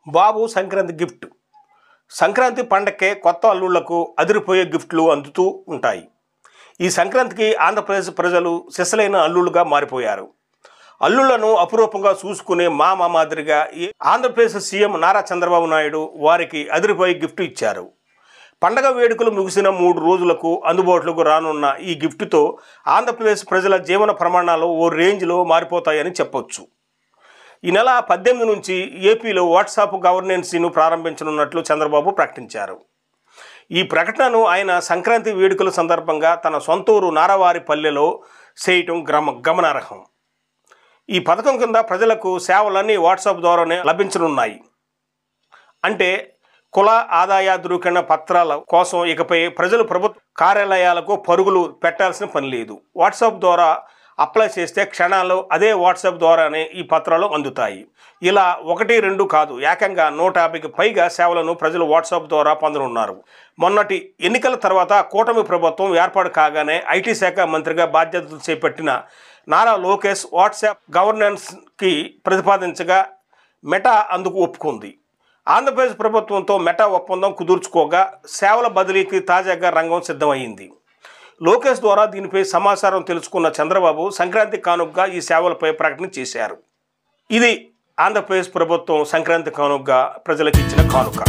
బాబు Sankranti gift. Sankranti పండగకే కొత్త అల్లుళ్లకు అదిరిపోయే గిఫ్ట్లు అందుతూ ఉంటాయి. ఈ సంక్రాంతికి ఆంధ్రప్రదేశ్ ప్రజలు సిసలైన అల్లుళ్ళుగా మారిపోయారు. అల్లుళ్లను అపురూపంగా చూసుకునే మామ మాదిరిగా ఆంధ్రప్రదేశ్ సీఎం నారా చంద్రబాబు నాయుడు వారికి అదిరిపోయే గిఫ్ట్ ఇచ్చారు. పండగ వేడుకలు ముగిసిన 3 రోజులకు అందుబాటులోకి రానున్న ఈ గిఫ్ట్తో ఆంధ్రప్రదేశ్ ప్రజల జీవన ప్రమాణాలు ఓ రేంజ్లో మారిపోతాయని చెప్పొచ్చు. ఈ నెల 18 నుంచి ఏపీలో వాట్సాప్ గవర్నెన్స్ను ప్రారంభించనున్నట్లు చంద్రబాబు ప్రకటించారు. ఈ ప్రకటనను ఆయన సంక్రాంతి వేడుకల సందర్భంగా తన సొంతూరు నారావారిపల్లెలో చేయటం గమనార్హం. ఈ పథకం కింద ప్రజలకు సేవలన్నీ వాట్సాప్ ద్వారానే లభించనున్నాయి. అంటే కుల ఆదాయ ధృవీకరణ పత్రాల కోసం ఇకపై ప్రజలు ప్రభుత్వ కార్యాలయాలకు పరుగులు పెట్టాల్సిన పని లేదు. వాట్సాప్ ద్వారా అప్లై చేస్తే క్షణాల్లో అదే వాట్సాప్ ద్వారానే ఈ పత్రాలు అందుతాయి. ఇలా 1-2 కాదు, ఏకంగా 150కి పైగా సేవలను ప్రజలు వాట్సాప్ ద్వారా పొందనున్నారు. మొన్నటి ఎన్నికల తర్వాత కూటమి ప్రభుత్వం ఏర్పాటు కాగానే ఐటీ శాఖ మంత్రిగా బాధ్యతలు చేపట్టిన నారా లోకేష్ వాట్సాప్ గవర్నెన్స్కి ప్రతిపాదించగా మెటా అందుకు ఒప్పుకుంది. ఆంధ్రప్రదేశ్ ప్రభుత్వంతో మెటా ఒప్పందం కుదుర్చుకోగా సేవల బదిలీకి తాజాగా రంగం సిద్ధమైంది. లోకేష్ ద్వారా దీనిపై సమాచారం తెలుసుకున్న చంద్రబాబు సంక్రాంతి కానుకగా ఈ సేవలపై ప్రకటన చేశారు. ఇది ఆంధ్రప్రదేశ్ ప్రభుత్వం సంక్రాంతి కానుకగా ప్రజలకు ఇచ్చిన కానుక.